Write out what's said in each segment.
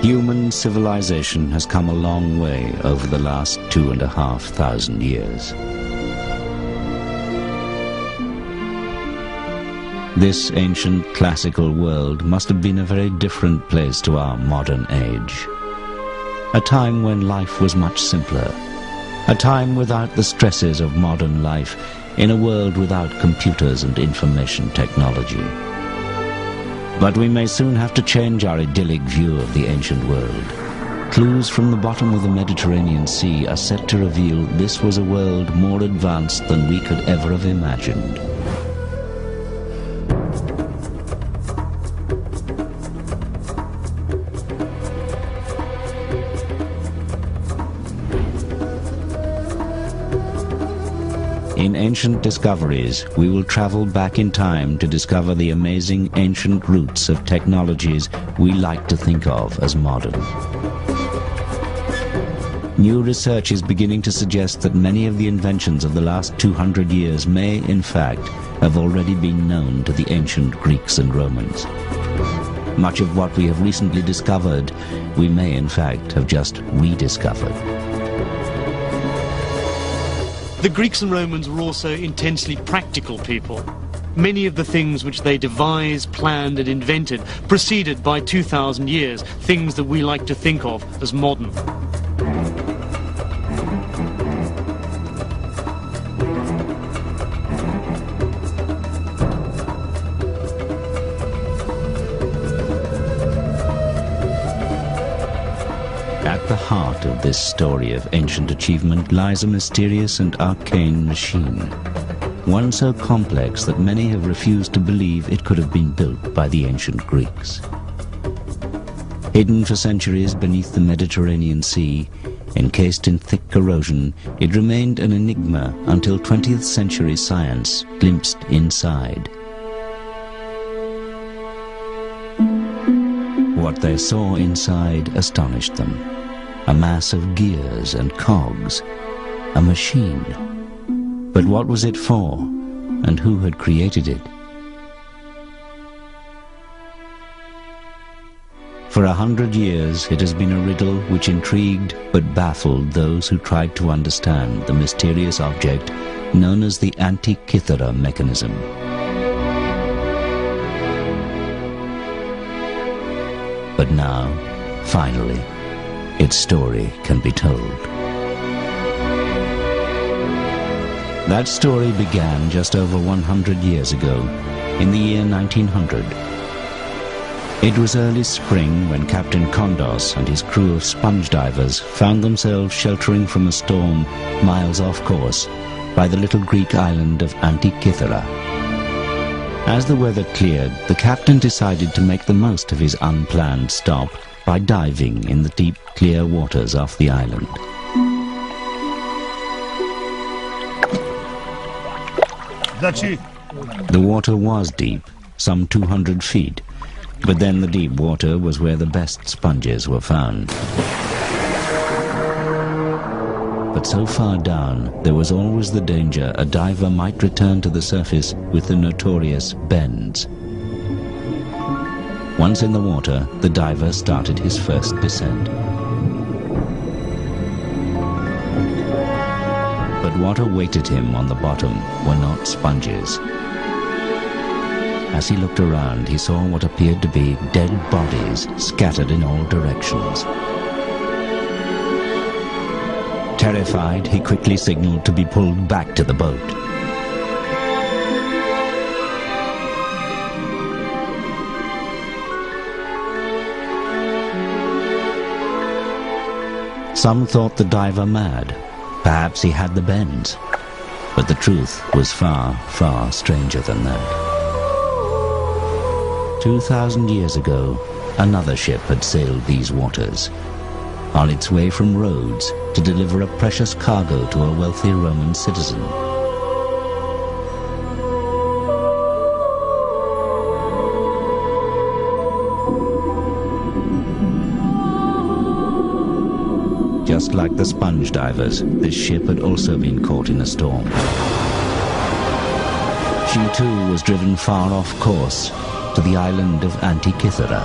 Human civilization has come a long way over the last 2,500 years. This ancient classical world must have been a very different place to our modern age. A time when life was much simpler. A time without the stresses of modern life, in a world without computers and information technology. But we may soon have to change our idyllic view of the ancient world. Clues from the bottom of the Mediterranean Sea are set to reveal this was a world more advanced than we could ever have imagined. In Ancient Discoveries, we will travel back in time to discover the amazing ancient roots of technologies we like to think of as modern. New research is beginning to suggest that many of the inventions of the last 200 years may, in fact, have already been known to the ancient Greeks and Romans. Much of what we have recently discovered, we may, in fact, have just rediscovered. The Greeks and Romans were also intensely practical people. Many of the things which they devised, planned and invented proceeded by 2,000 years, things that we like to think of as modern. At the heart of this story of ancient achievement lies a mysterious and arcane machine, one so complex that many have refused to believe it could have been built by the ancient Greeks. Hidden for centuries beneath the Mediterranean Sea, encased in thick corrosion, it remained an enigma until 20th century science glimpsed inside. What they saw inside astonished them. A mass of gears and cogs, a machine. But what was it for, and who had created it? For 100 years it has been a riddle which intrigued but baffled those who tried to understand the mysterious object known as the Antikythera Mechanism. But now, finally, its story can be told. That story began just over 100 years ago, in the year 1900. It was early spring when Captain Kondos and his crew of sponge divers found themselves sheltering from a storm miles off course by the little Greek island of Antikythera. As the weather cleared, the captain decided to make the most of his unplanned stop by diving in the deep, clear waters off the island. The water was deep, some 200 feet, but then the deep water was where the best sponges were found. But so far down, there was always the danger a diver might return to the surface with the notorious bends. Once in the water, the diver started his first descent. But what awaited him on the bottom were not sponges. As he looked around, he saw what appeared to be dead bodies scattered in all directions. Terrified, he quickly signaled to be pulled back to the boat. Some thought the diver mad. Perhaps he had the bends. But the truth was far, far stranger than that. 2,000 years ago, another ship had sailed these waters, on its way from Rhodes to deliver a precious cargo to a wealthy Roman citizen. Just like the sponge divers, this ship had also been caught in a storm. She too was driven far off course to the island of Antikythera.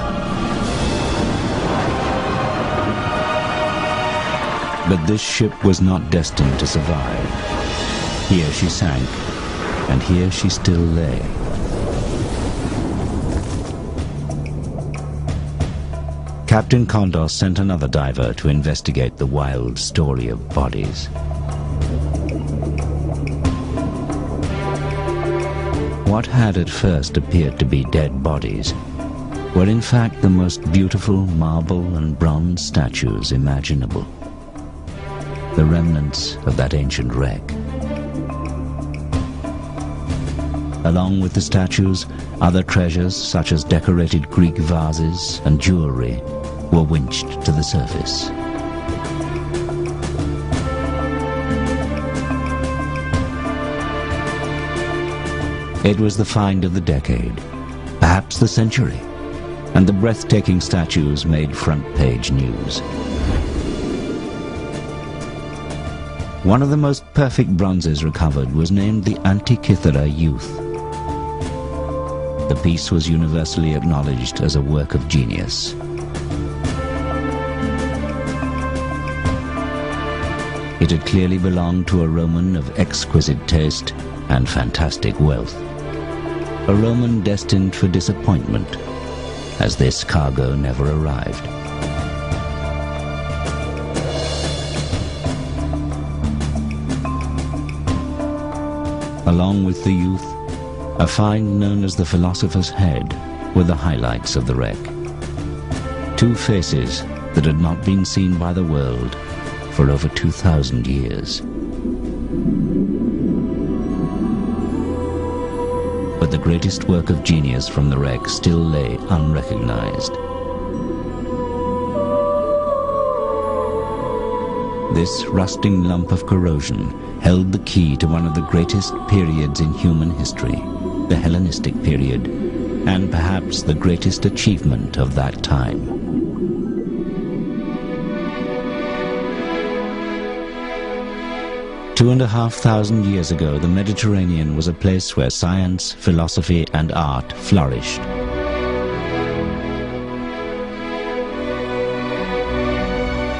But this ship was not destined to survive. Here she sank, and here she still lay. Captain Kondos sent another diver to investigate the wild story of bodies. What had at first appeared to be dead bodies were in fact the most beautiful marble and bronze statues imaginable. The remnants of that ancient wreck. Along with the statues, other treasures such as decorated Greek vases and jewelry were winched to the surface. It was the find of the decade, perhaps the century, and the breathtaking statues made front-page news. One of the most perfect bronzes recovered was named the Antikythera Youth. The piece was universally acknowledged as a work of genius. It had clearly belonged to a Roman of exquisite taste and fantastic wealth. A Roman destined for disappointment, as this cargo never arrived. Along with the youth, a find known as the Philosopher's Head were the highlights of the wreck. Two faces that had not been seen by the world for over 2,000 years. But the greatest work of genius from the wreck still lay unrecognized. This rusting lump of corrosion held the key to one of the greatest periods in human history, the Hellenistic period, and perhaps the greatest achievement of that time. Two and a half thousand years ago, the Mediterranean was a place where science, philosophy, and art flourished.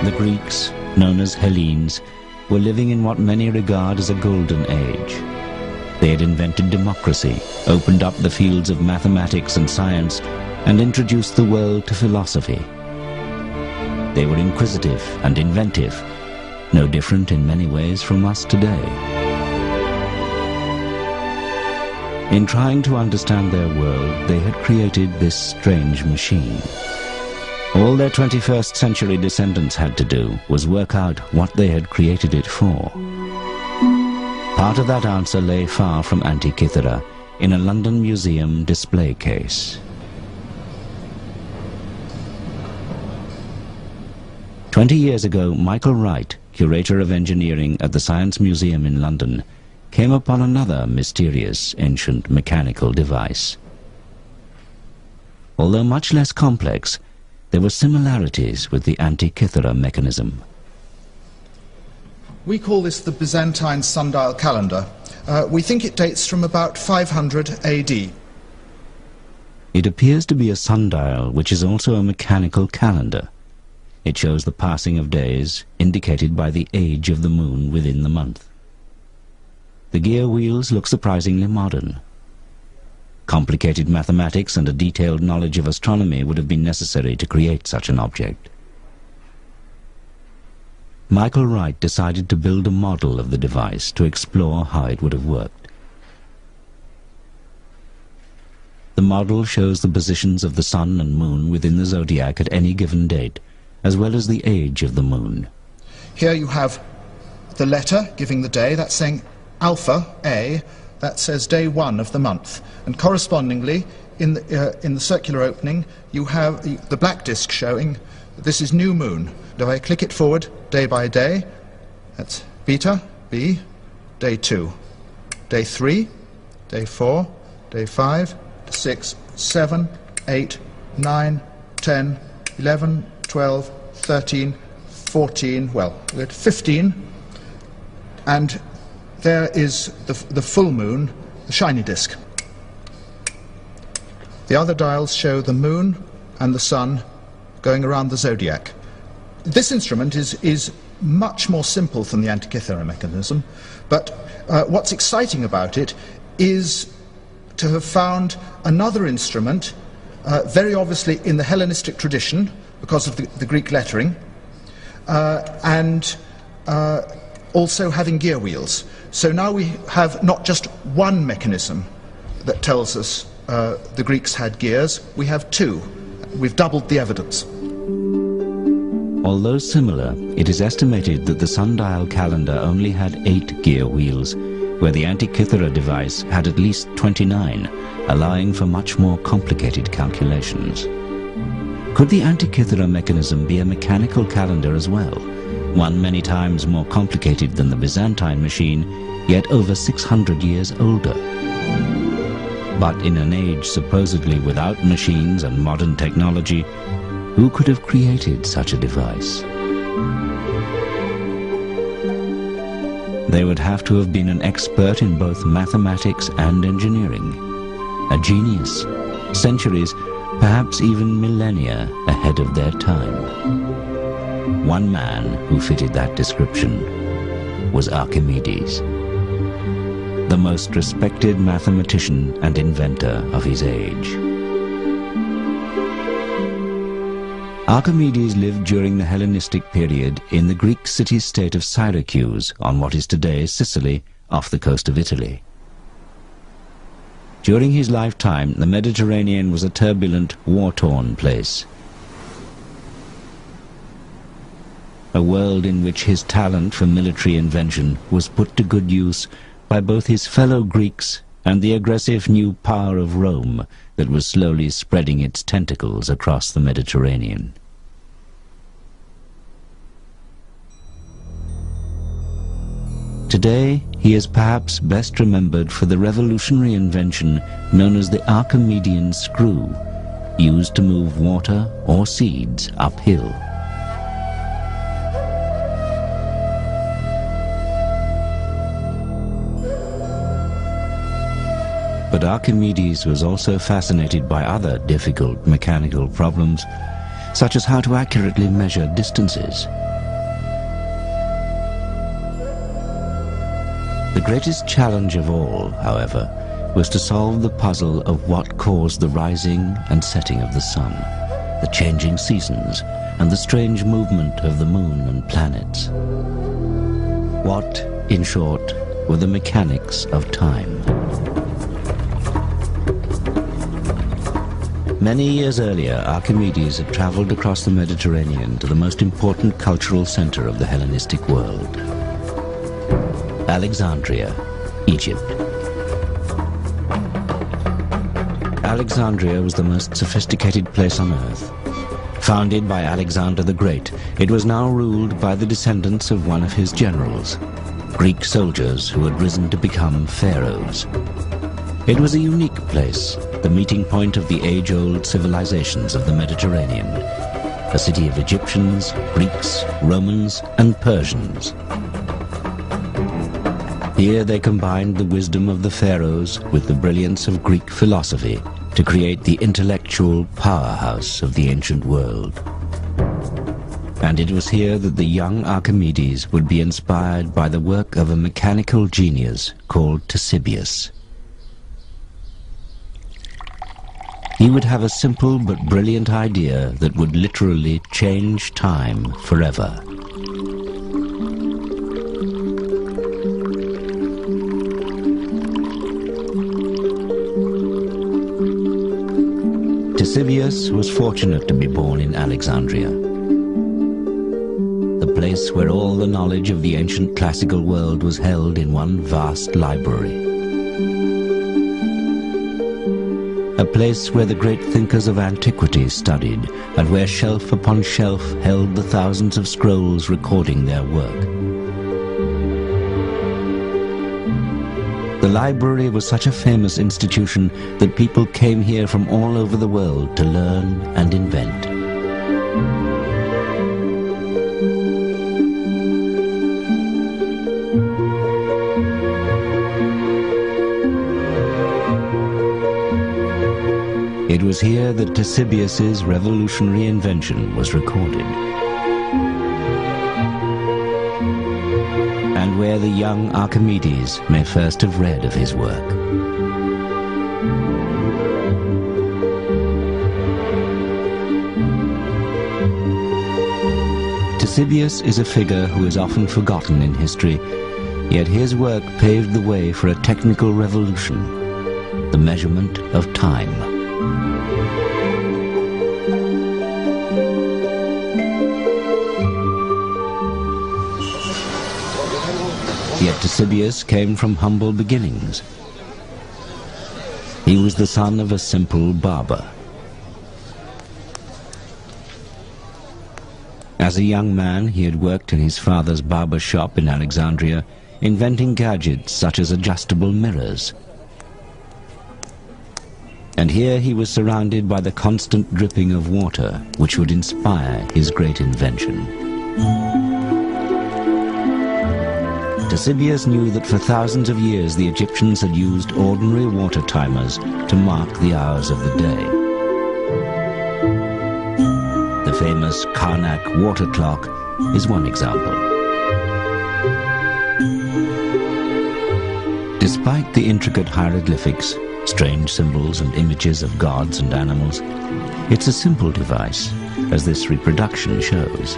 The Greeks, known as Hellenes, were living in what many regard as a golden age. They had invented democracy, opened up the fields of mathematics and science, and introduced the world to philosophy. They were inquisitive and inventive, no different in many ways from us today. In trying to understand their world, they had created this strange machine. All their 21st century descendants had to do was work out what they had created it for. Part of that answer lay far from Antikythera, in a London museum display case. 20 years ago, Michael Wright, curator of engineering at the Science Museum in London, came upon another mysterious ancient mechanical device. Although much less complex, there were similarities with the Antikythera mechanism. We call this the Byzantine sundial calendar. We think it dates from about 500 AD. It appears to be a sundial which is also a mechanical calendar. It shows the passing of days, indicated by the age of the moon within the month. The gear wheels look surprisingly modern. Complicated mathematics and a detailed knowledge of astronomy would have been necessary to create such an object. Michael Wright decided to build a model of the device to explore how it would have worked. The model shows the positions of the sun and moon within the zodiac at any given date, as well as the age of the moon. Here you have the letter giving the day, that's saying Alpha, A, that says day 1 of the month. And correspondingly, in the circular opening, you have the black disk showing this is new moon. If I click it forward day by day, that's beta, B, day 2, day 3, day 4, day 5, 6, 7, 8, 9, 10, 11, 12, 13, 14, well, we're at 15, and there is the full moon, the shiny disk. The other dials show the moon and the sun going around the zodiac. This instrument is much more simple than the Antikythera mechanism, but what's exciting about it is to have found another instrument, very obviously in the Hellenistic tradition, because of the Greek lettering, and also having gear wheels. So now we have not just one mechanism that tells us the Greeks had gears, we have two. We've doubled the evidence. Although similar, it is estimated that the sundial calendar only had 8 gear wheels, where the Antikythera device had at least 29, allowing for much more complicated calculations. Could the Antikythera mechanism be a mechanical calendar as well, one many times more complicated than the Byzantine machine, yet over 600 years older? But in an age supposedly without machines and modern technology, who could have created such a device? They would have to have been an expert in both mathematics and engineering, a genius, centuries, perhaps even millennia ahead of their time. One man who fitted that description was Archimedes, the most respected mathematician and inventor of his age. Archimedes lived during the Hellenistic period in the Greek city-state of Syracuse on what is today Sicily, off the coast of Italy. During his lifetime, the Mediterranean was a turbulent, war-torn place. A world in which his talent for military invention was put to good use by both his fellow Greeks and the aggressive new power of Rome that was slowly spreading its tentacles across the Mediterranean. Today, he is perhaps best remembered for the revolutionary invention known as the Archimedean screw, used to move water or seeds uphill. But Archimedes was also fascinated by other difficult mechanical problems, such as how to accurately measure distances. The greatest challenge of all, however, was to solve the puzzle of what caused the rising and setting of the sun, the changing seasons, and the strange movement of the moon and planets. What, in short, were the mechanics of time? Many years earlier, Archimedes had traveled across the Mediterranean to the most important cultural center of the Hellenistic world, Alexandria, Egypt. Alexandria was the most sophisticated place on earth. Founded by Alexander the Great, it was now ruled by the descendants of one of his generals, Greek soldiers who had risen to become pharaohs. It was a unique place, the meeting point of the age-old civilizations of the Mediterranean, a city of Egyptians, Greeks, Romans, and Persians. Here they combined the wisdom of the pharaohs with the brilliance of Greek philosophy to create the intellectual powerhouse of the ancient world. And it was here that the young Archimedes would be inspired by the work of a mechanical genius called Ctesibius. He would have a simple but brilliant idea that would literally change time forever. Ctesibius was fortunate to be born in Alexandria, the place where all the knowledge of the ancient classical world was held in one vast library. A place where the great thinkers of antiquity studied, and where shelf upon shelf held the thousands of scrolls recording their work. The library was such a famous institution that people came here from all over the world to learn and invent. It was here that Ctesibius's revolutionary invention was recorded. and where the young Archimedes may first have read of his work. Ctesibius is a figure who is often forgotten in history, yet his work paved the way for a technical revolution, the measurement of time. Yet Ctesibius came from humble beginnings. He was the son of a simple barber. As a young man, he had worked in his father's barber shop in Alexandria, inventing gadgets such as adjustable mirrors. And here he was surrounded by the constant dripping of water, which would inspire his great invention. Ctesibius knew that for thousands of years the Egyptians had used ordinary water timers to mark the hours of the day. The famous Karnak water clock is one example. Despite the intricate hieroglyphics, strange symbols and images of gods and animals, it's a simple device, as this reproduction shows.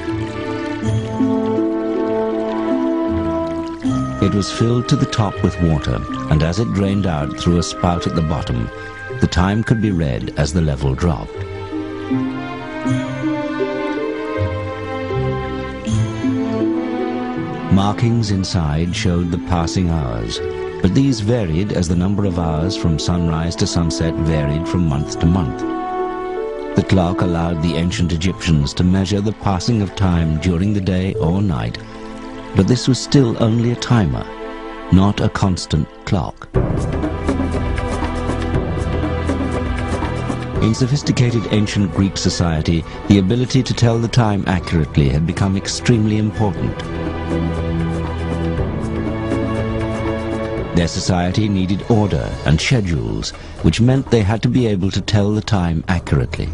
It was filled to the top with water, and as it drained out through a spout at the bottom, the time could be read as the level dropped. Markings inside showed the passing hours, but these varied as the number of hours from sunrise to sunset varied from month to month. The clock allowed the ancient Egyptians to measure the passing of time during the day or night, but this was still only a timer, not a constant clock. In sophisticated ancient Greek society, the ability to tell the time accurately had become extremely important. Their society needed order and schedules, which meant they had to be able to tell the time accurately.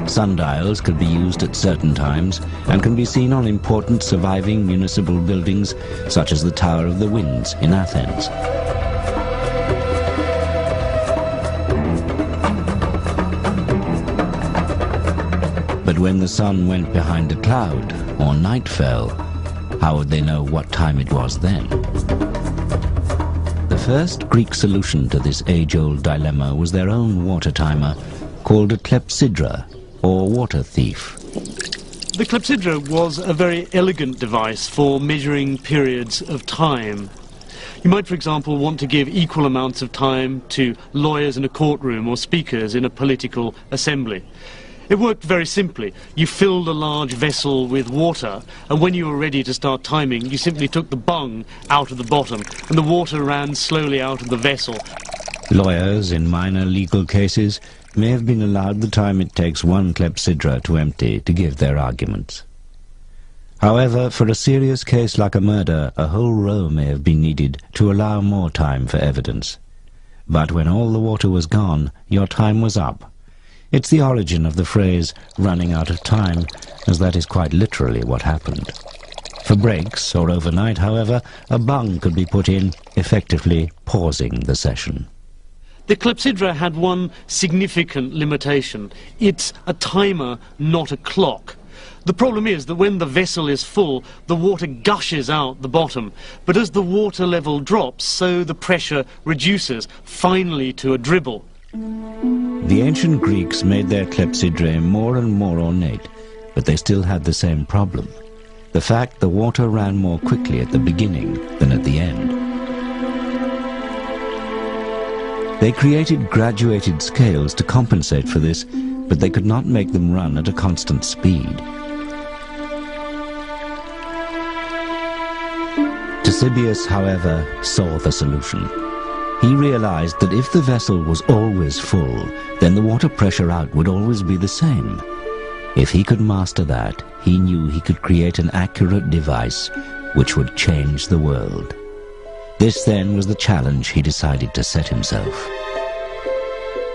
Sundials could be used at certain times and can be seen on important surviving municipal buildings such as the Tower of the Winds in Athens. But when the sun went behind a cloud or night fell, how would they know what time it was then? The first Greek solution to this age-old dilemma was their own water timer, called a clepsydra, or water thief. The clepsydra was a very elegant device for measuring periods of time. You might, for example, want to give equal amounts of time to lawyers in a courtroom or speakers in a political assembly. It worked very simply. You filled a large vessel with water, and when you were ready to start timing, you simply took the bung out of the bottom, and the water ran slowly out of the vessel. Lawyers in minor legal cases may have been allowed the time it takes one clepsydra to empty to give their arguments. However, for a serious case like a murder, a whole row may have been needed to allow more time for evidence. But when all the water was gone, your time was up. It's the origin of the phrase, running out of time, as that is quite literally what happened. For breaks or overnight, however, a bung could be put in, effectively pausing the session. The clepsydra had one significant limitation. It's a timer, not a clock. The problem is that when the vessel is full, the water gushes out the bottom. But as the water level drops, so the pressure reduces, finally to a dribble. The ancient Greeks made their clepsydrae more and more ornate, but they still had the same problem. The fact the water ran more quickly at the beginning than at the end. They created graduated scales to compensate for this, but they could not make them run at a constant speed. Ctesibius, however, saw the solution. He realized that if the vessel was always full, then the water pressure out would always be the same. If he could master that, he knew he could create an accurate device which would change the world. This then was the challenge he decided to set himself.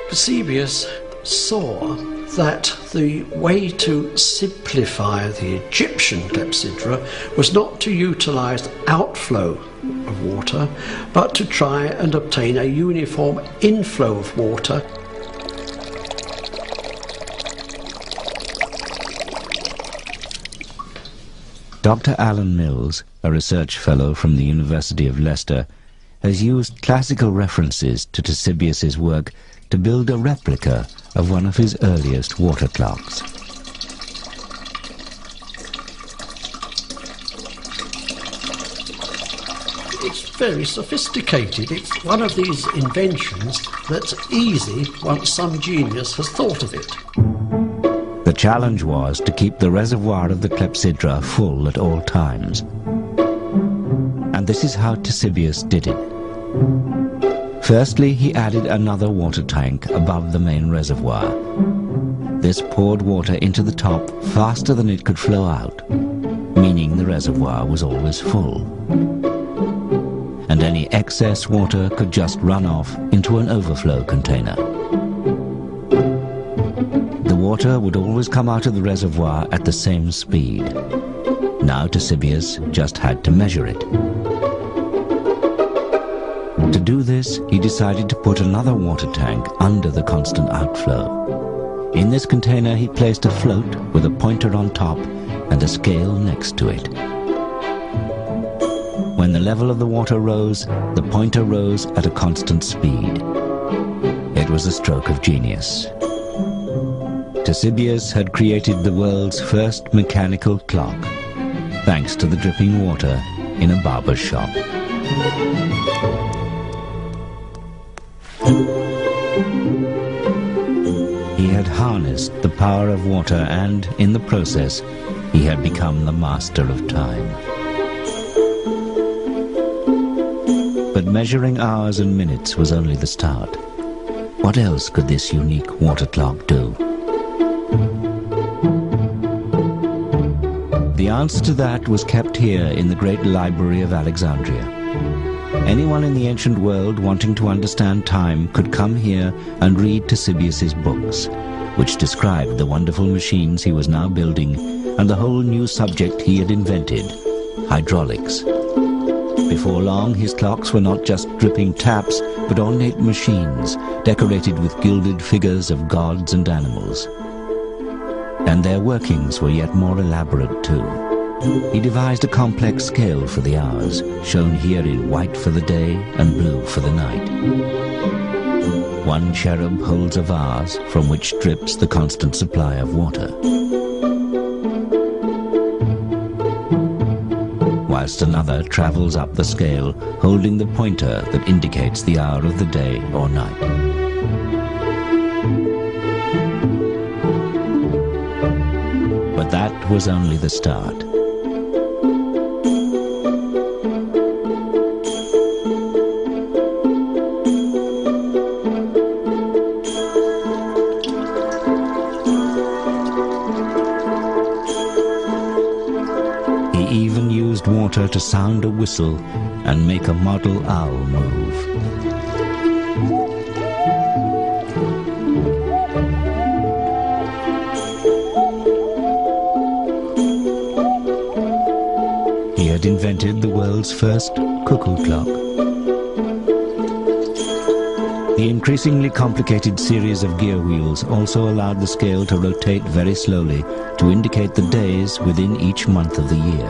Ctesibius, saw that the way to simplify the Egyptian clepsydra was not to utilise outflow of water, but to try and obtain a uniform inflow of water. Dr. Alan Mills, a research fellow from the University of Leicester, has used classical references to Ctesibius's work to build a replica of one of his earliest water clocks. It's very sophisticated. It's one of these inventions that's easy once some genius has thought of it. The challenge was to keep the reservoir of the clepsydra full at all times. And this is how Ctesibius did it. Firstly, he added another water tank above the main reservoir. This poured water into the top faster than it could flow out, meaning the reservoir was always full. And any excess water could just run off into an overflow container. The water would always come out of the reservoir at the same speed. Now Ctesibius just had to measure it. To do this, he decided to put another water tank under the constant outflow. In this container, he placed a float with a pointer on top and a scale next to it. When the level of the water rose, the pointer rose at a constant speed. It was a stroke of genius. Ctesibius had created the world's first mechanical clock, thanks to the dripping water in a barber's shop. He had harnessed the power of water and, in the process, he had become the master of time. But measuring hours and minutes was only the start. What else could this unique water clock do? The answer to that was kept here in the great library of Alexandria. Anyone in the ancient world wanting to understand time could come here and read Ctesibius's books, which described the wonderful machines he was now building and the whole new subject he had invented, hydraulics. Before long, his clocks were not just dripping taps, but ornate machines decorated with gilded figures of gods and animals. And their workings were yet more elaborate too. He devised a complex scale for the hours, shown here in white for the day and blue for the night. One cherub holds a vase from which drips the constant supply of water, whilst another travels up the scale holding the pointer that indicates the hour of the day or night. But that was only the start. He even used water to sound a whistle and make a model owl move. He had invented the world's first cuckoo clock. The increasingly complicated series of gear wheels also allowed the scale to rotate very slowly to indicate the days within each month of the year.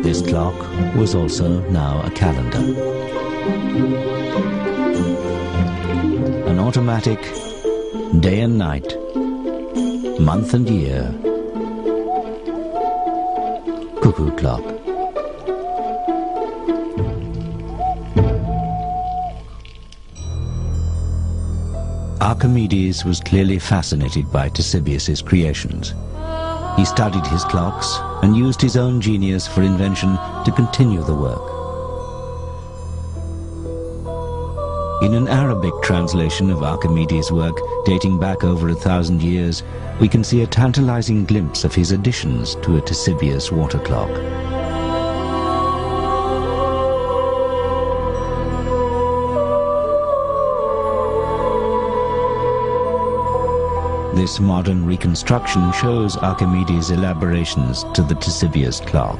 This clock was also now a calendar. An automatic day and night, month and year, cuckoo clock. Archimedes was clearly fascinated by Ctesibius's creations. He studied his clocks and used his own genius for invention to continue the work. In an Arabic translation of Archimedes' work dating back over 1,000 years, we can see a tantalizing glimpse of his additions to a Ctesibius water clock. This modern reconstruction shows Archimedes' elaborations to the Ctesibius clock.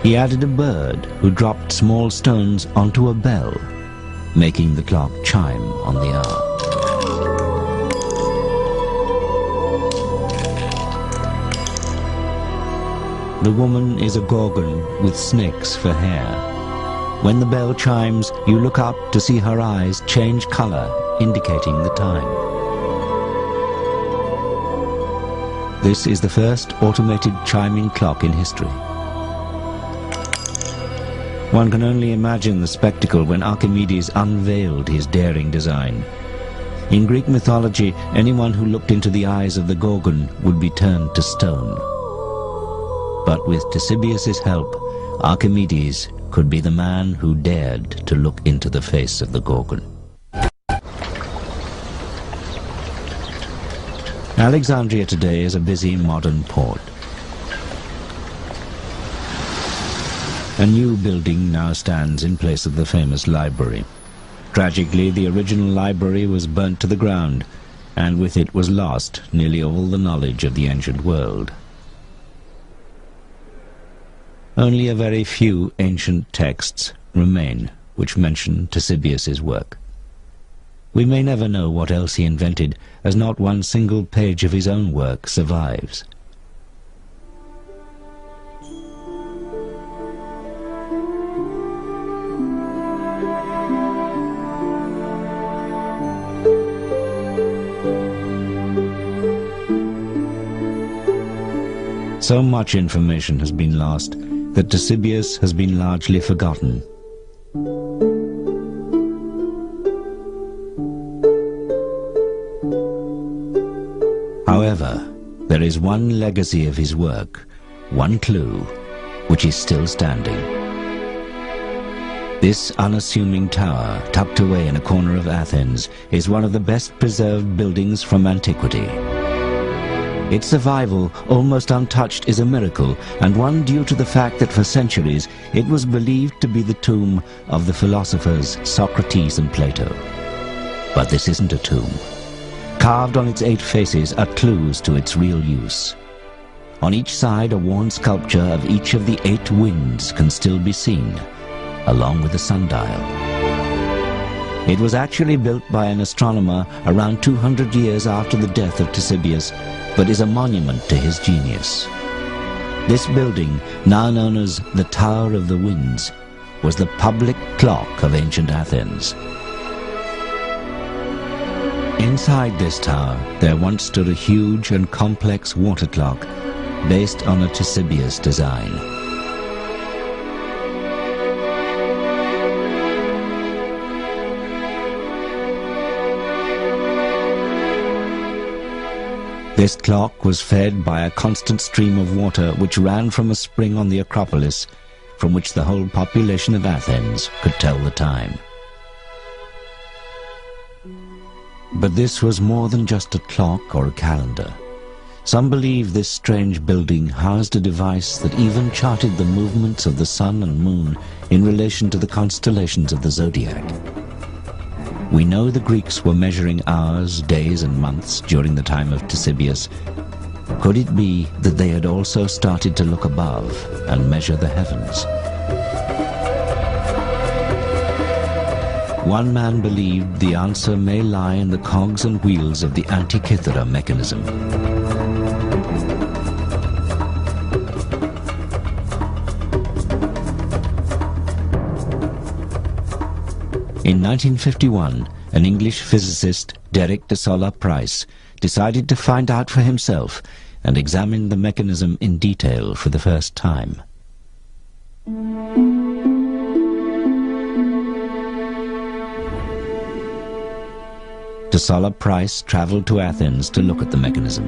He added a bird who dropped small stones onto a bell, making the clock chime on the hour. The woman is a gorgon with snakes for hair. When the bell chimes, you look up to see her eyes change color, indicating the time. This is the first automated chiming clock in history. One can only imagine the spectacle when Archimedes unveiled his daring design. In Greek mythology, anyone who looked into the eyes of the Gorgon would be turned to stone. But with Ctesibius' help, Archimedes could be the man who dared to look into the face of the Gorgon. Alexandria today is a busy modern port. A new building now stands in place of the famous library. Tragically, the original library was burnt to the ground, and with it was lost nearly all the knowledge of the ancient world. Only a very few ancient texts remain which mention Ctesibius' work. We may never know what else he invented, as not one single page of his own work survives. So much information has been lost that Ctesibius has been largely forgotten. However, there is one legacy of his work, one clue, which is still standing. This unassuming tower, tucked away in a corner of Athens, is one of the best preserved buildings from antiquity. Its survival, almost untouched, is a miracle, and one due to the fact that for centuries it was believed to be the tomb of the philosophers Socrates and Plato. But this isn't a tomb. Carved on its 8 faces are clues to its real use. On each side, a worn sculpture of each of the 8 winds can still be seen, along with the sundial. It was actually built by an astronomer around 200 years after the death of Ctesibius, but is a monument to his genius. This building, now known as the Tower of the Winds, was the public clock of ancient Athens. Inside this tower, there once stood a huge and complex water clock based on a Ctesibius design. This clock was fed by a constant stream of water which ran from a spring on the Acropolis, from which the whole population of Athens could tell the time. But this was more than just a clock or a calendar. Some believe this strange building housed a device that even charted the movements of the sun and moon in relation to the constellations of the zodiac. We know the Greeks were measuring hours, days, and months during the time of Ctesibius. Could it be that they had also started to look above and measure the heavens? One man believed the answer may lie in the cogs and wheels of the Antikythera Mechanism. In 1951, an English physicist, Derek de Solla Price, decided to find out for himself and examine the mechanism in detail for the first time. De Solla Price travelled to Athens to look at the mechanism.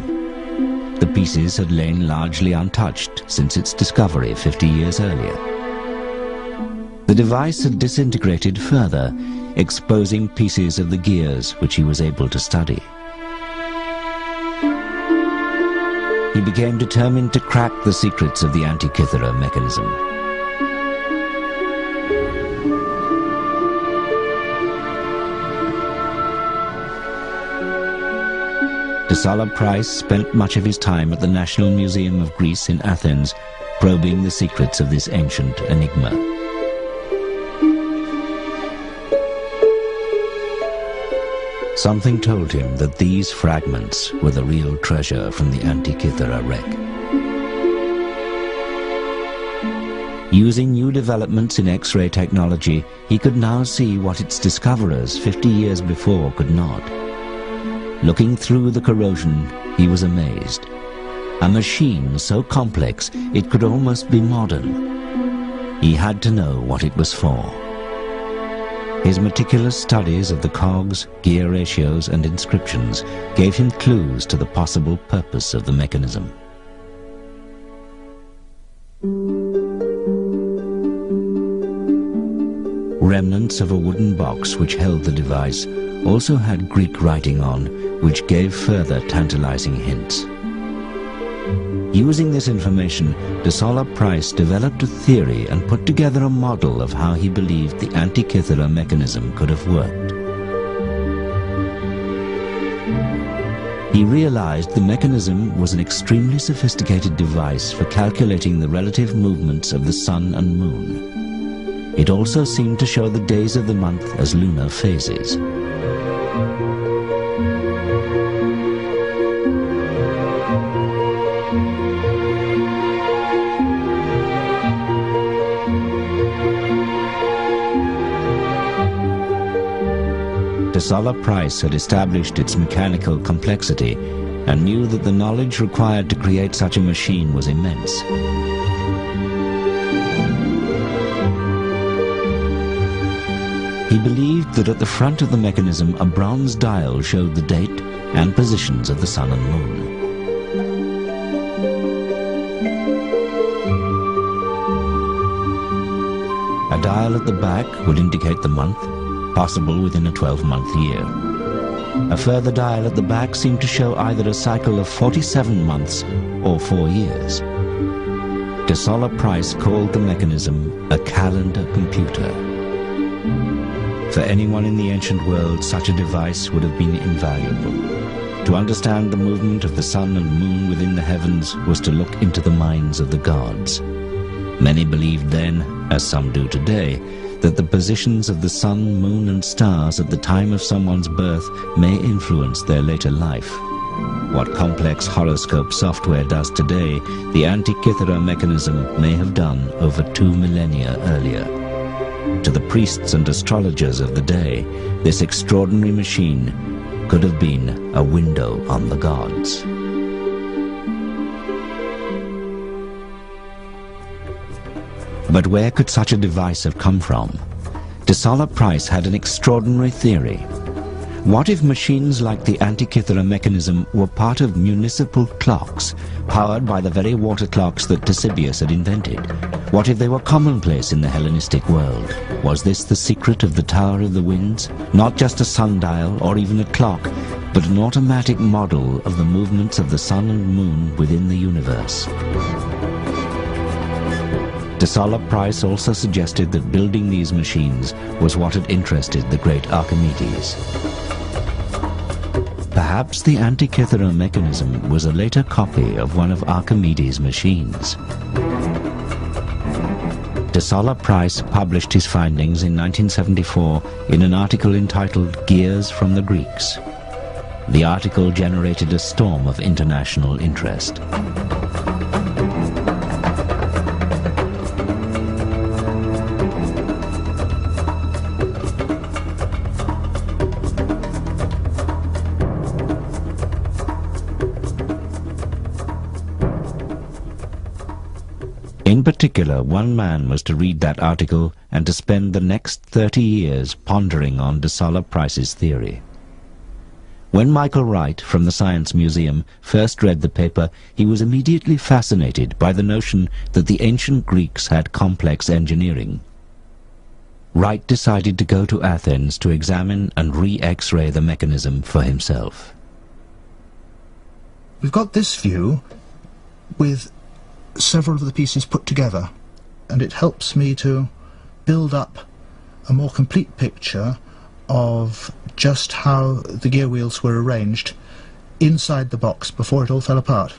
The pieces had lain largely untouched since its discovery 50 years earlier. The device had disintegrated further, exposing pieces of the gears which he was able to study. He became determined to crack the secrets of the Antikythera mechanism. Solar Price spent much of his time at the National Museum of Greece in Athens, probing the secrets of this ancient enigma. Something told him that these fragments were the real treasure from the Antikythera wreck. Using new developments in X-ray technology, he could now see what its discoverers 50 years before could not. Looking through the corrosion, he was amazed. A machine so complex it could almost be modern. He had to know what it was for. His meticulous studies of the cogs, gear ratios and inscriptions gave him clues to the possible purpose of the mechanism. Remnants of a wooden box which held the device also had Greek writing on, which gave further tantalizing hints. Using this information, de Sola Price developed a theory and put together a model of how he believed the Antikythera mechanism could have worked. He realized the mechanism was an extremely sophisticated device for calculating the relative movements of the sun and moon. It also seemed to show the days of the month as lunar phases. De Sola Price had established its mechanical complexity and knew that the knowledge required to create such a machine was immense. He believed that at the front of the mechanism a bronze dial showed the date and positions of the sun and moon. A dial at the back would indicate the month, possible within a 12-month year. A further dial at the back seemed to show either a cycle of 47 months or 4 years. De Sola Price called the mechanism a calendar computer. For anyone in the ancient world, such a device would have been invaluable. To understand the movement of the sun and moon within the heavens was to look into the minds of the gods. Many believed then, as some do today, that the positions of the sun, moon and stars at the time of someone's birth may influence their later life. What complex horoscope software does today, the Antikythera mechanism may have done over 2 millennia earlier. To the priests and astrologers of the day, this extraordinary machine could have been a window on the gods. But where could such a device have come from? De Sola Price had an extraordinary theory. What if machines like the Antikythera mechanism were part of municipal clocks, powered by the very water clocks that Ctesibius had invented? What if they were commonplace in the Hellenistic world? Was this the secret of the Tower of the Winds? Not just a sundial or even a clock, but an automatic model of the movements of the sun and moon within the universe. De Sola Price also suggested that building these machines was what had interested the great Archimedes. Perhaps the Antikythera mechanism was a later copy of one of Archimedes' machines. De Sola Price published his findings in 1974 in an article entitled "Gears from the Greeks." The article generated a storm of international interest. In particular, one man was to read that article and to spend the next 30 years pondering on de Sola Price's theory. When Michael Wright from the Science Museum first read the paper, he was immediately fascinated by the notion that the ancient Greeks had complex engineering. Wright decided to go to Athens to examine and re-X-ray the mechanism for himself. We've got this view with several of the pieces put together, and it helps me to build up a more complete picture of just how the gear wheels were arranged inside the box before it all fell apart.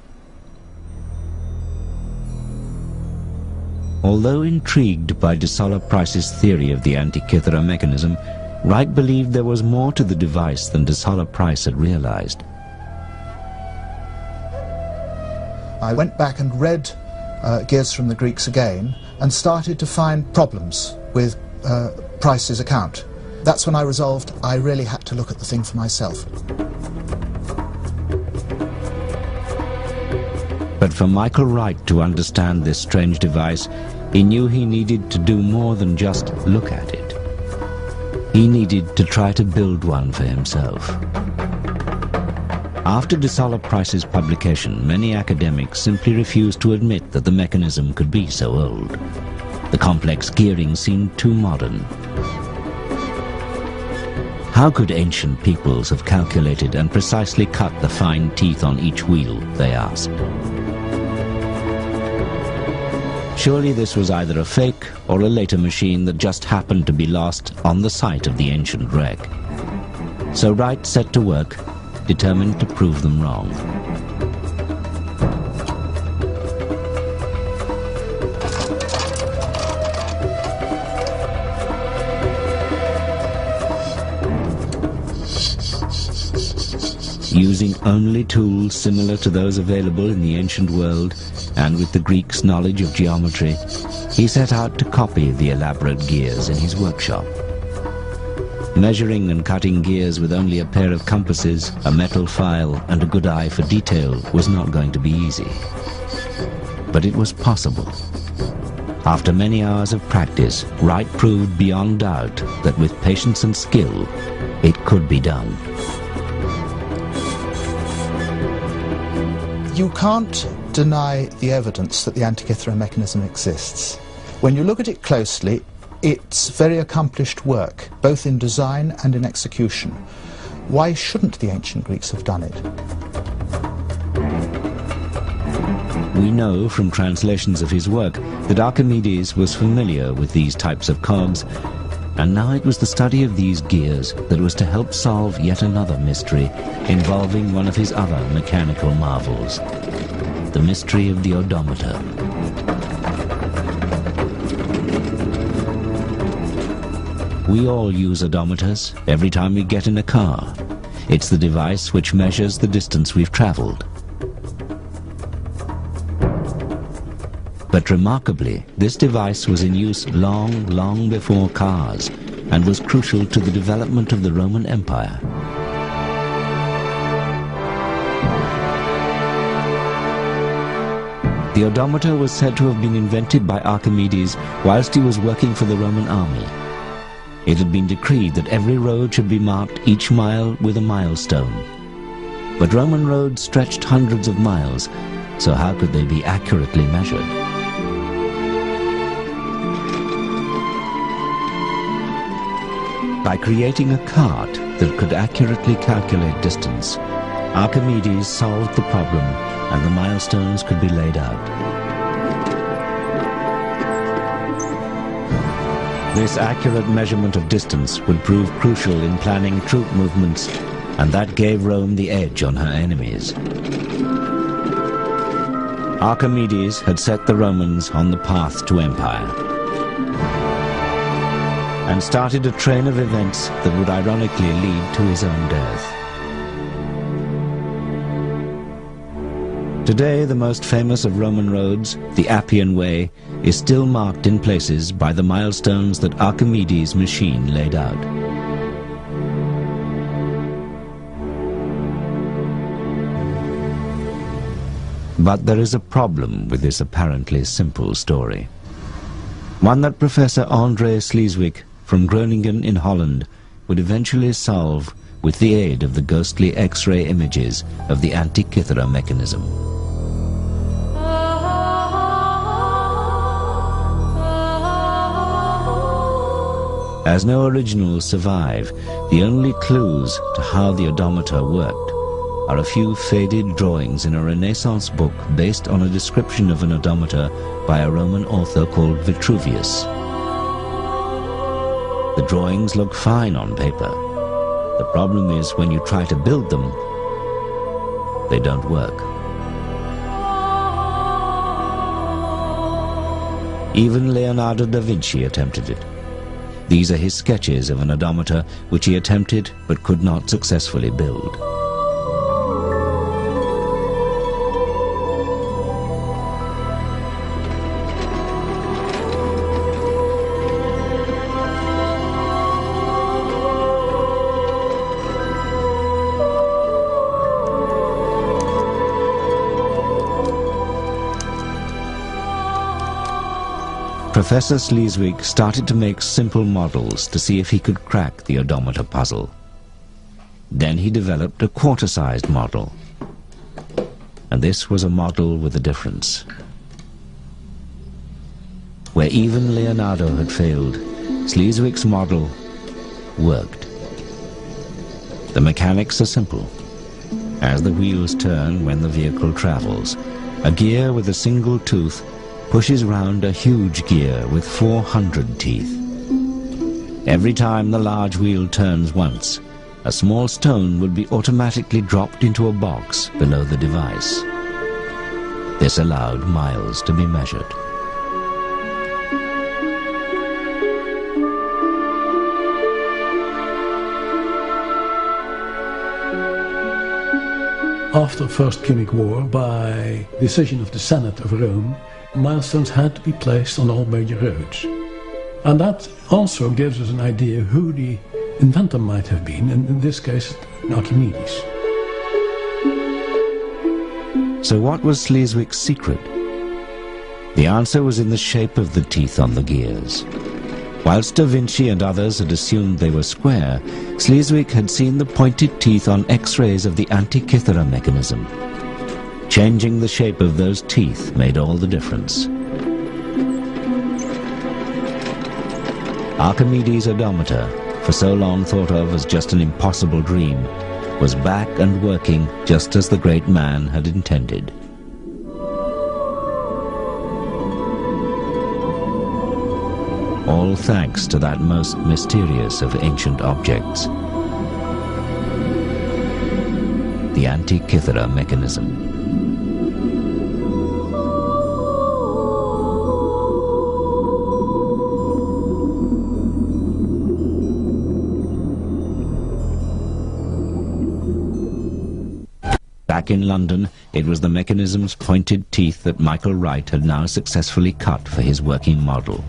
Although intrigued by de Sola Price's theory of the Antikythera mechanism, Wright believed there was more to the device than de Sola Price had realized. I went back and read Gears from the Greeks again and started to find problems with Price's account. That's when I resolved I really had to look at the thing for myself. But for Michael Wright to understand this strange device, he knew he needed to do more than just look at it. He needed to try to build one for himself. After de Sola Price's publication, many academics simply refused to admit that the mechanism could be so old. The complex gearing seemed too modern. How could ancient peoples have calculated and precisely cut the fine teeth on each wheel, they asked. Surely this was either a fake or a later machine that just happened to be lost on the site of the ancient wreck. So Wright set to work, determined to prove them wrong. Using only tools similar to those available in the ancient world, and with the Greeks' knowledge of geometry, he set out to copy the elaborate gears in his workshop. Measuring and cutting gears with only a pair of compasses, a metal file, and a good eye for detail was not going to be easy. But it was possible. After many hours of practice, Wright proved beyond doubt that with patience and skill, it could be done. You can't deny the evidence that the Antikythera mechanism exists. When you look at it closely, it's very accomplished work, both in design and in execution. Why shouldn't the ancient Greeks have done it? We know from translations of his work that Archimedes was familiar with these types of cogs, and now it was the study of these gears that was to help solve yet another mystery involving one of his other mechanical marvels, the mystery of the odometer. We all use odometers every time we get in a car. It's the device which measures the distance we've traveled. But remarkably, this device was in use long before cars and was crucial to the development of the Roman Empire. The odometer was said to have been invented by Archimedes whilst he was working for the Roman army. It had been decreed that every road should be marked each mile with a milestone. But Roman roads stretched hundreds of miles, so how could they be accurately measured? By creating a cart that could accurately calculate distance, Archimedes solved the problem and the milestones could be laid out. This accurate measurement of distance would prove crucial in planning troop movements, and that gave Rome the edge on her enemies. Archimedes had set the Romans on the path to empire, and started a train of events that would ironically lead to his own death. Today, the most famous of Roman roads, the Appian Way, is still marked in places by the milestones that Archimedes' machine laid out. But there is a problem with this apparently simple story. One that Professor André Sleeswyck from Groningen in Holland would eventually solve with the aid of the ghostly X-ray images of the Antikythera mechanism. As no originals survive, the only clues to how the odometer worked are a few faded drawings in a Renaissance book based on a description of an odometer by a Roman author called Vitruvius. The drawings look fine on paper. The problem is when you try to build them, they don't work. Even Leonardo da Vinci attempted it. These are his sketches of an odometer which he attempted but could not successfully build. Professor Sleeswig started to make simple models to see if he could crack the odometer puzzle. Then he developed a quarter-sized model. And this was a model with a difference. Where even Leonardo had failed, Sleeswig's model worked. The mechanics are simple. As the wheels turn when the vehicle travels, a gear with a single tooth pushes round a huge gear with 400 teeth. Every time the large wheel turns once, a small stone would be automatically dropped into a box below the device. This allowed miles to be measured. After the First Punic War, by decision of the Senate of Rome, milestones had to be placed on all major roads. And that also gives us an idea who the inventor might have been, and in this case, Archimedes. So what was Sleeswig's secret? The answer was in the shape of the teeth on the gears. Whilst Da Vinci and others had assumed they were square, Sleeswig had seen the pointed teeth on X-rays of the Antikythera Mechanism. Changing the shape of those teeth made all the difference. Archimedes' odometer, for so long thought of as just an impossible dream, was back and working just as the great man had intended. All thanks to that most mysterious of ancient objects, the Antikythera Mechanism. Back in London, it was the mechanism's pointed teeth that Michael Wright had now successfully cut for his working model.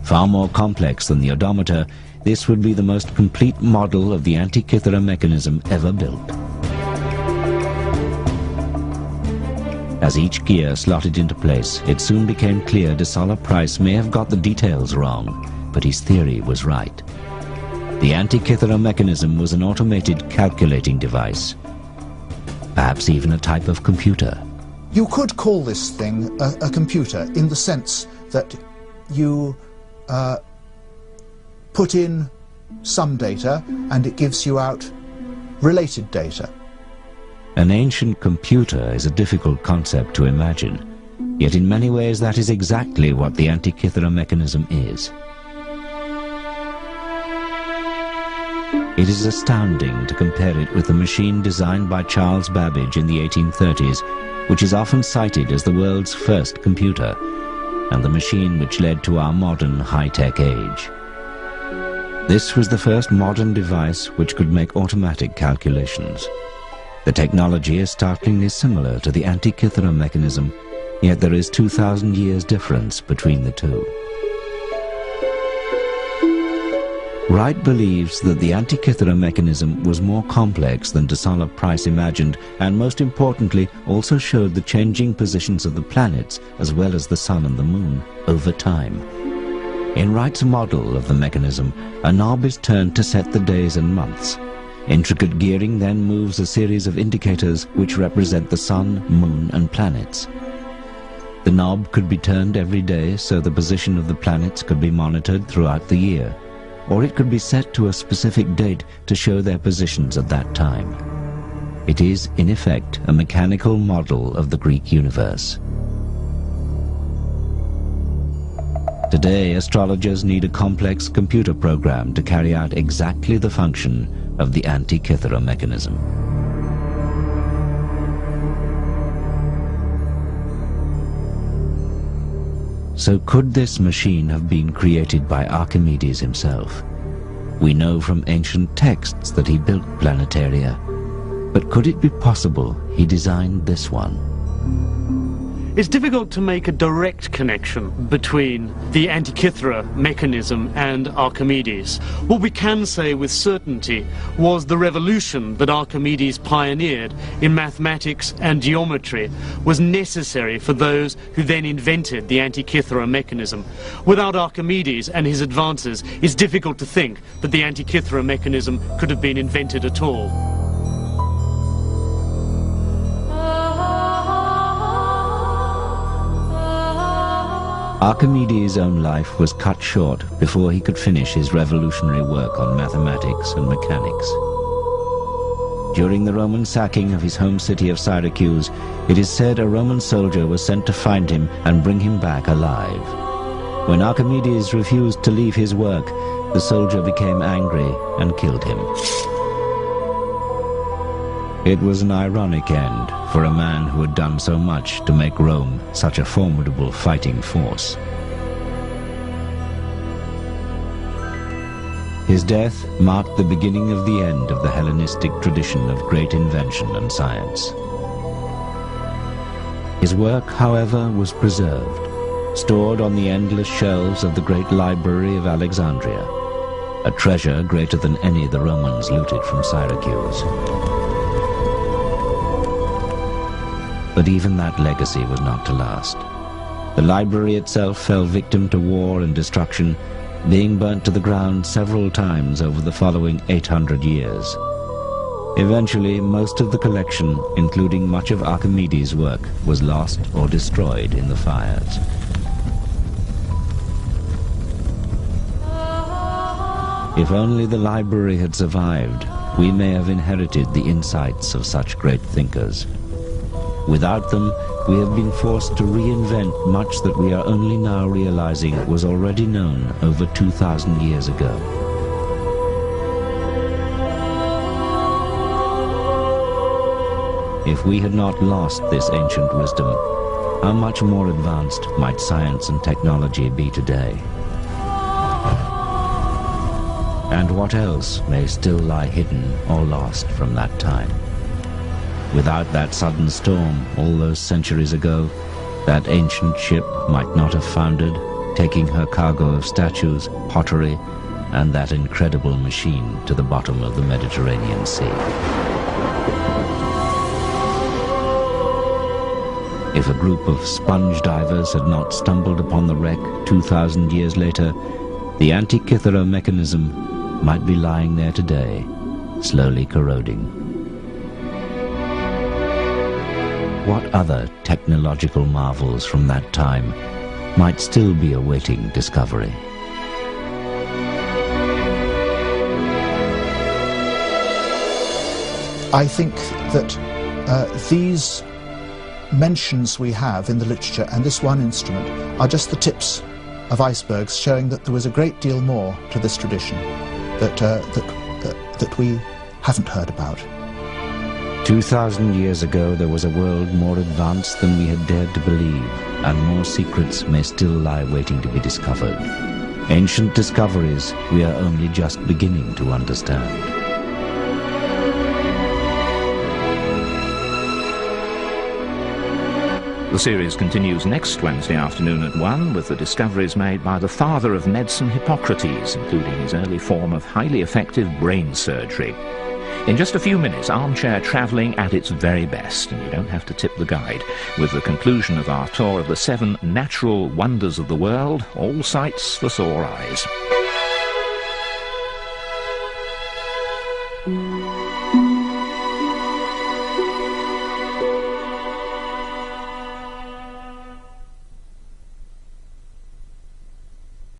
Far more complex than the odometer, this would be the most complete model of the Antikythera Mechanism ever built. As each gear slotted into place, it soon became clear de Sola Price may have got the details wrong, but his theory was right. The Antikythera Mechanism was an automated calculating device, perhaps even a type of computer. You could call this thing a computer in the sense that you put in some data and it gives you out related data. An ancient computer is a difficult concept to imagine, yet in many ways that is exactly what the Antikythera Mechanism is. It is astounding to compare it with the machine designed by Charles Babbage in the 1830s, which is often cited as the world's first computer, and the machine which led to our modern high-tech age. This was the first modern device which could make automatic calculations. The technology is startlingly similar to the Antikythera Mechanism, yet there is 2,000 years difference between the two. Wright believes that the Antikythera Mechanism was more complex than de Sola Price imagined, and most importantly also showed the changing positions of the planets as well as the Sun and the Moon over time. In Wright's model of the mechanism, a knob is turned to set the days and months. Intricate gearing then moves a series of indicators which represent the Sun, Moon and planets. The knob could be turned every day so the position of the planets could be monitored throughout the year, or it could be set to a specific date to show their positions at that time. It is, in effect, a mechanical model of the Greek universe. Today, astrologers need a complex computer program to carry out exactly the function of the Antikythera Mechanism. So could this machine have been created by Archimedes himself? We know from ancient texts that he built planetaria, but could it be possible he designed this one? It's difficult to make a direct connection between the Antikythera mechanism and Archimedes. What we can say with certainty was the revolution that Archimedes pioneered in mathematics and geometry was necessary for those who then invented the Antikythera mechanism. Without Archimedes and his advances, it's difficult to think that the Antikythera mechanism could have been invented at all. Archimedes' own life was cut short before he could finish his revolutionary work on mathematics and mechanics. During the Roman sacking of his home city of Syracuse, it is said a Roman soldier was sent to find him and bring him back alive. When Archimedes refused to leave his work, the soldier became angry and killed him. It was an ironic end for a man who had done so much to make Rome such a formidable fighting force. His death marked the beginning of the end of the Hellenistic tradition of great invention and science. His work, however, was preserved, stored on the endless shelves of the great library of Alexandria, a treasure greater than any the Romans looted from Syracuse. But even that legacy was not to last. The library itself fell victim to war and destruction, being burnt to the ground several times over the following 800 years. Eventually, most of the collection, including much of Archimedes' work, was lost or destroyed in the fires. If only the library had survived, we may have inherited the insights of such great thinkers. Without them, we have been forced to reinvent much that we are only now realizing was already known over 2,000 years ago. If we had not lost this ancient wisdom, how much more advanced might science and technology be today? And what else may still lie hidden or lost from that time? Without that sudden storm all those centuries ago, that ancient ship might not have foundered, taking her cargo of statues, pottery, and that incredible machine to the bottom of the Mediterranean Sea. If a group of sponge divers had not stumbled upon the wreck 2,000 years later, the Antikythera mechanism might be lying there today, slowly corroding. What other technological marvels from that time might still be awaiting discovery? I think that these mentions we have in the literature and this one instrument are just the tips of icebergs showing that there was a great deal more to this tradition that we haven't heard about. 2,000 years ago, there was a world more advanced than we had dared to believe, and more secrets may still lie waiting to be discovered. Ancient discoveries we are only just beginning to understand. The series continues next Wednesday afternoon at 1 with the discoveries made by the father of medicine, Hippocrates, including his early form of highly effective brain surgery. In just a few minutes, armchair travelling at its very best, and you don't have to tip the guide, with the conclusion of our tour of the 7 natural wonders of the world, all sights for sore eyes.